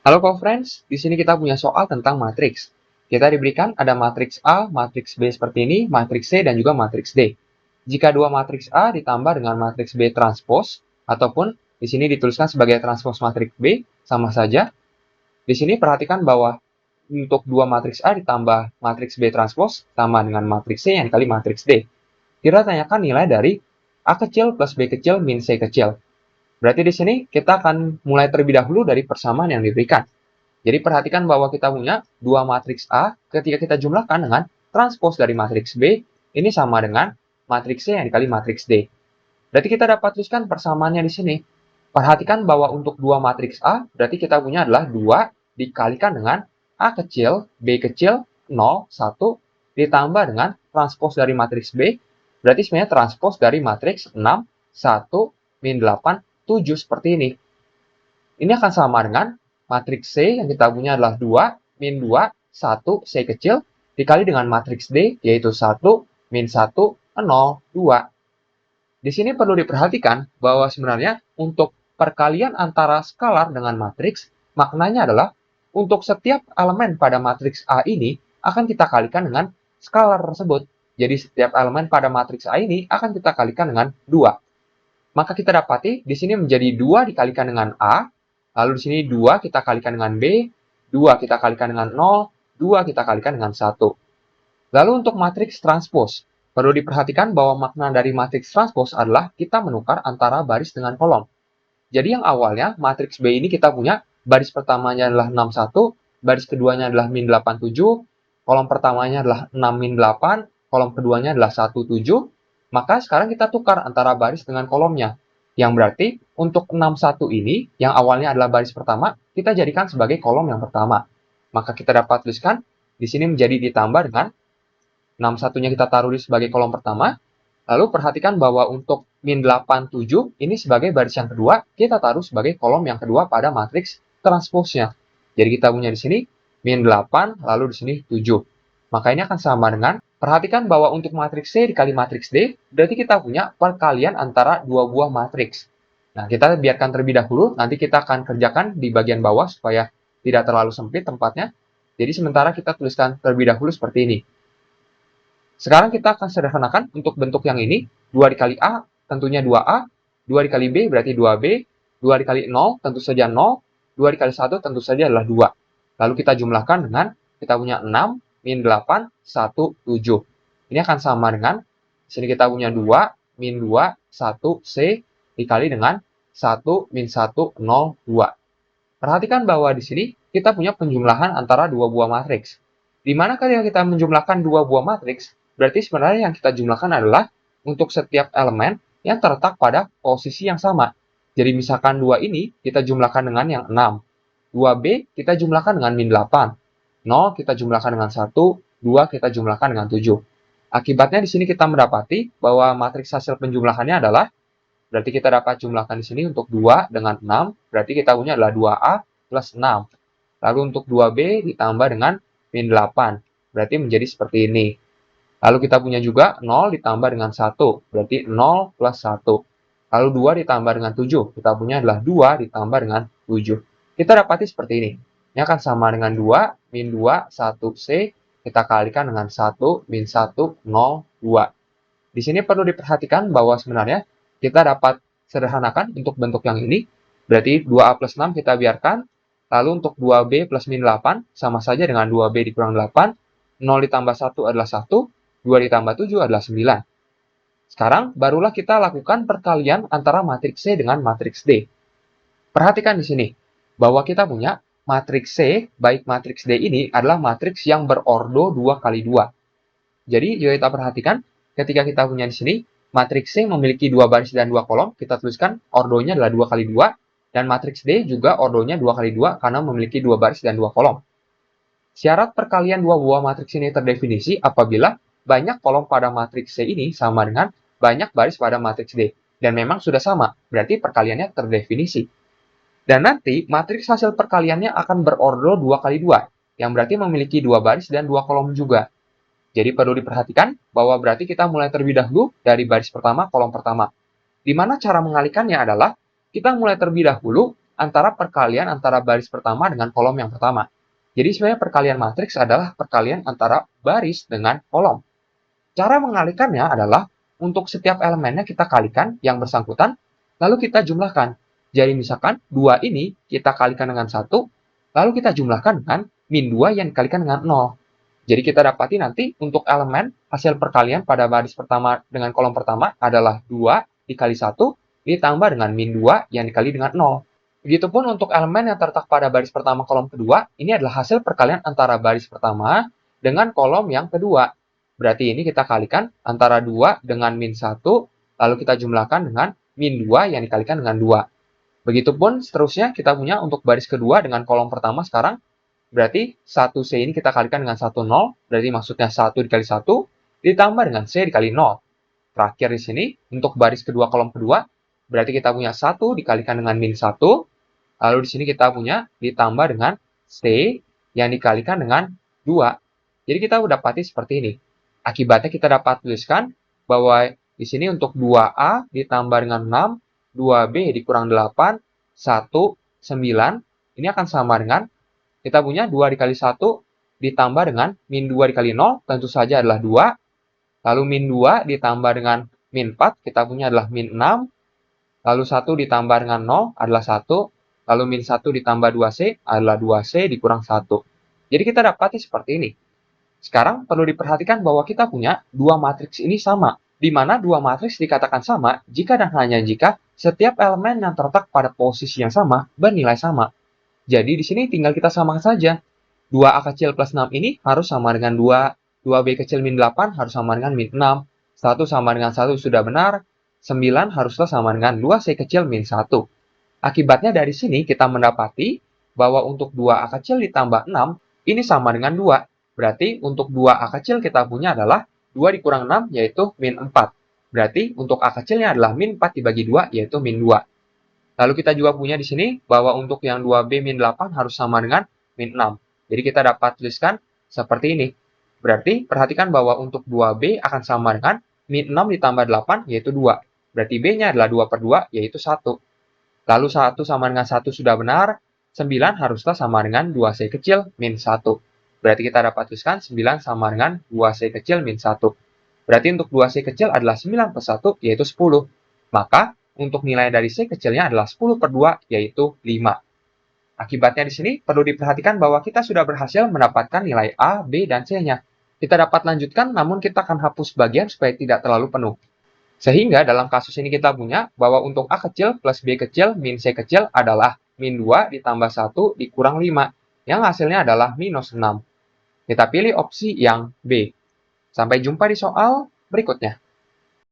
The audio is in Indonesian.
Halo co-friends, di sini kita punya soal tentang matriks. Kita diberikan ada matriks A, matriks B seperti ini, matriks C, dan juga matriks D. Jika dua matriks A ditambah dengan matriks B transpos, ataupun di sini dituliskan sebagai transpos matriks B, sama saja. Di sini perhatikan bahwa untuk dua matriks A ditambah matriks B transpos, sama dengan matriks C yang dikali matriks D. Kita tanyakan nilai dari A kecil plus B kecil min C kecil. Berarti di sini kita akan mulai terlebih dahulu dari persamaan yang diberikan. Jadi perhatikan bahwa kita punya dua matriks A ketika kita jumlahkan dengan transpos dari matriks B, ini sama dengan matriks C yang dikali matriks D. Berarti kita dapat tuliskan persamaannya di sini. Perhatikan bahwa untuk dua matriks A, berarti kita punya adalah 2 dikalikan dengan A kecil, B kecil, 0, 1, ditambah dengan transpos dari matriks B, berarti sebenarnya transpos dari matriks 6, 1, min 8, 7 seperti ini. Ini akan sama dengan matriks C yang kita punya adalah 2, min 2, 1, C kecil, dikali dengan matriks D, yaitu 1, min 1, 0, 2. Di sini perlu diperhatikan bahwa sebenarnya untuk perkalian antara skalar dengan matriks, maknanya adalah untuk setiap elemen pada matriks A ini akan kita kalikan dengan skalar tersebut. Jadi setiap elemen pada matriks A ini akan kita kalikan dengan 2. Maka kita dapati di sini menjadi 2 dikalikan dengan A, lalu di sini 2 kita kalikan dengan B, 2 kita kalikan dengan 0, 2 kita kalikan dengan 1. Lalu untuk matriks transpos, perlu diperhatikan bahwa makna dari matriks transpos adalah kita menukar antara baris dengan kolom. Jadi yang awalnya matriks B ini kita punya baris pertamanya adalah 61, baris keduanya adalah min 87, kolom pertamanya adalah 6 min 8, kolom keduanya adalah 17, maka sekarang kita tukar antara baris dengan kolomnya. Yang berarti untuk 61 ini, yang awalnya adalah baris pertama, kita jadikan sebagai kolom yang pertama. Maka kita dapat tuliskan, di sini menjadi ditambah dengan 61-nya kita taruh di sebagai kolom pertama. Lalu perhatikan bahwa untuk min 87 ini sebagai baris yang kedua, kita taruh sebagai kolom yang kedua pada matriks transposnya. Jadi kita punya di sini min 8, lalu di sini 7. Maka ini akan sama dengan, perhatikan bahwa untuk matriks C dikali matriks D, berarti kita punya perkalian antara dua buah matriks. Nah, kita biarkan terlebih dahulu, nanti kita akan kerjakan di bagian bawah supaya tidak terlalu sempit tempatnya. Jadi sementara kita tuliskan terlebih dahulu seperti ini. Sekarang kita akan sederhanakan untuk bentuk yang ini, 2 dikali A tentunya 2A, 2 dikali B berarti 2B, 2 dikali 0 tentu saja 0, 2 dikali 1 tentu saja adalah 2. Lalu kita jumlahkan dengan, kita punya 6, min 8, 1, 7. Ini akan sama dengan, di sini kita punya 2, min 2, 1, C, dikali dengan 1, min 1, 0, 2. Perhatikan bahwa di sini kita punya penjumlahan antara dua buah matriks. Di mana ketika kita menjumlahkan dua buah matriks, berarti sebenarnya yang kita jumlahkan adalah untuk setiap elemen yang terletak pada posisi yang sama. Jadi misalkan 2 ini kita jumlahkan dengan yang 6. 2B kita jumlahkan dengan min 8. 0 kita jumlahkan dengan 1. 2 kita jumlahkan dengan 7. Akibatnya di sini kita mendapati bahwa matriks hasil penjumlahannya adalah, berarti kita dapat jumlahkan di sini untuk 2 dengan 6, berarti kita punya adalah 2A plus 6. Lalu untuk 2B ditambah dengan min 8, berarti menjadi seperti ini. Lalu kita punya juga 0 ditambah dengan 1, berarti 0 plus 1. Lalu 2 ditambah dengan 7, kita punya adalah 2 ditambah dengan 7. Kita dapati seperti ini. Ini akan sama dengan 2, min 2, 1C, kita kalikan dengan 1, min 1, 0, 2. Di sini perlu diperhatikan bahwa sebenarnya kita dapat sederhanakan untuk bentuk yang ini. Berarti 2A plus 6 kita biarkan. Lalu untuk 2B plus min 8, sama saja dengan 2B dikurang 8. 0 ditambah 1 adalah 1. 2 ditambah 7 adalah 9. Sekarang barulah kita lakukan perkalian antara matriks C dengan matriks D. Perhatikan di sini bahwa kita punya matriks C, baik matriks D ini adalah matriks yang berordo 2 kali 2. Jadi jika kita perhatikan, ketika kita punya di sini, matriks C memiliki 2 baris dan 2 kolom, kita tuliskan ordonya adalah 2 kali 2, dan matriks D juga ordonya 2 kali 2 karena memiliki 2 baris dan 2 kolom. Syarat perkalian dua buah matriks ini terdefinisi apabila banyak kolom pada matriks C ini sama dengan banyak baris pada matriks D. Dan memang sudah sama, berarti perkaliannya terdefinisi. Dan nanti matriks hasil perkaliannya akan berordo 2 kali 2, yang berarti memiliki 2 baris dan 2 kolom juga. Jadi perlu diperhatikan bahwa berarti kita mulai terlebih dahulu dari baris pertama, kolom pertama. Di mana cara mengalihkannya adalah, kita mulai terlebih dahulu antara perkalian antara baris pertama dengan kolom yang pertama. Jadi sebenarnya perkalian matriks adalah perkalian antara baris dengan kolom. Cara mengalikannya adalah untuk setiap elemennya kita kalikan yang bersangkutan, lalu kita jumlahkan. Jadi misalkan 2 ini kita kalikan dengan 1, lalu kita jumlahkan dengan min 2 yang dikalikan dengan 0. Jadi kita dapati nanti untuk elemen hasil perkalian pada baris pertama dengan kolom pertama adalah 2 dikali 1 ditambah dengan min 2 yang dikali dengan 0. Begitupun untuk elemen yang terletak pada baris pertama kolom kedua, ini adalah hasil perkalian antara baris pertama dengan kolom yang kedua. Berarti ini kita kalikan antara 2 dengan min 1, lalu kita jumlahkan dengan min 2 yang dikalikan dengan 2. Begitupun seterusnya kita punya untuk baris kedua dengan kolom pertama sekarang, berarti 1C ini kita kalikan dengan 1, 0, berarti maksudnya 1 dikali 1, ditambah dengan C dikali 0. Terakhir di sini, untuk baris kedua kolom kedua, berarti kita punya 1 dikalikan dengan min 1, lalu di sini kita punya ditambah dengan C yang dikalikan dengan 2. Jadi kita udah dapati seperti ini. Akibatnya kita dapat tuliskan bahwa di sini untuk 2A ditambah dengan 6, 2B dikurang 8, 1, 9, ini akan sama dengan, kita punya 2 dikali 1 ditambah dengan min 2 dikali 0, tentu saja adalah 2. Lalu min 2 ditambah dengan min 4, kita punya adalah min 6. Lalu 1 ditambah dengan 0 adalah 1. Lalu min 1 ditambah 2C adalah 2C dikurang 1. Jadi kita dapati seperti ini. Sekarang perlu diperhatikan bahwa kita punya dua matriks ini sama, di mana dua matriks dikatakan sama jika dan hanya jika setiap elemen yang terletak pada posisi yang sama bernilai sama. Jadi di sini tinggal kita samakan saja. 2A kecil plus 6 ini harus sama dengan 2, 2B kecil min 8 harus sama dengan min 6, 1 sama dengan 1 sudah benar, 9 haruslah sama dengan 2C kecil min 1. Akibatnya dari sini kita mendapati bahwa untuk 2A kecil ditambah 6 ini sama dengan 2. Berarti untuk 2A kecil kita punya adalah 2 dikurang 6 yaitu min 4. Berarti untuk A kecilnya adalah min 4 dibagi 2 yaitu min 2. Lalu kita juga punya di sini bahwa untuk yang 2B min 8 harus sama dengan min 6. Jadi kita dapat tuliskan seperti ini. Berarti perhatikan bahwa untuk 2B akan sama dengan min 6 ditambah 8 yaitu 2. Berarti B-nya adalah 2 per 2 yaitu 1. Lalu 1 sama dengan 1 sudah benar, 9 haruslah sama dengan 2C kecil min 1. Berarti kita dapat tuliskan 9 sama dengan 2C kecil min 1. Berarti untuk 2C kecil adalah 9 per 1 yaitu 10. Maka untuk nilai dari C kecilnya adalah 10 per 2 yaitu 5. Akibatnya di sini perlu diperhatikan bahwa kita sudah berhasil mendapatkan nilai A, B, dan C-nya. Kita dapat lanjutkan namun kita akan hapus bagian supaya tidak terlalu penuh. Sehingga dalam kasus ini kita punya bahwa untuk A kecil plus B kecil min C kecil adalah min 2 ditambah 1 dikurang 5. Yang hasilnya adalah minus 6. Kita pilih opsi yang B. Sampai jumpa di soal berikutnya.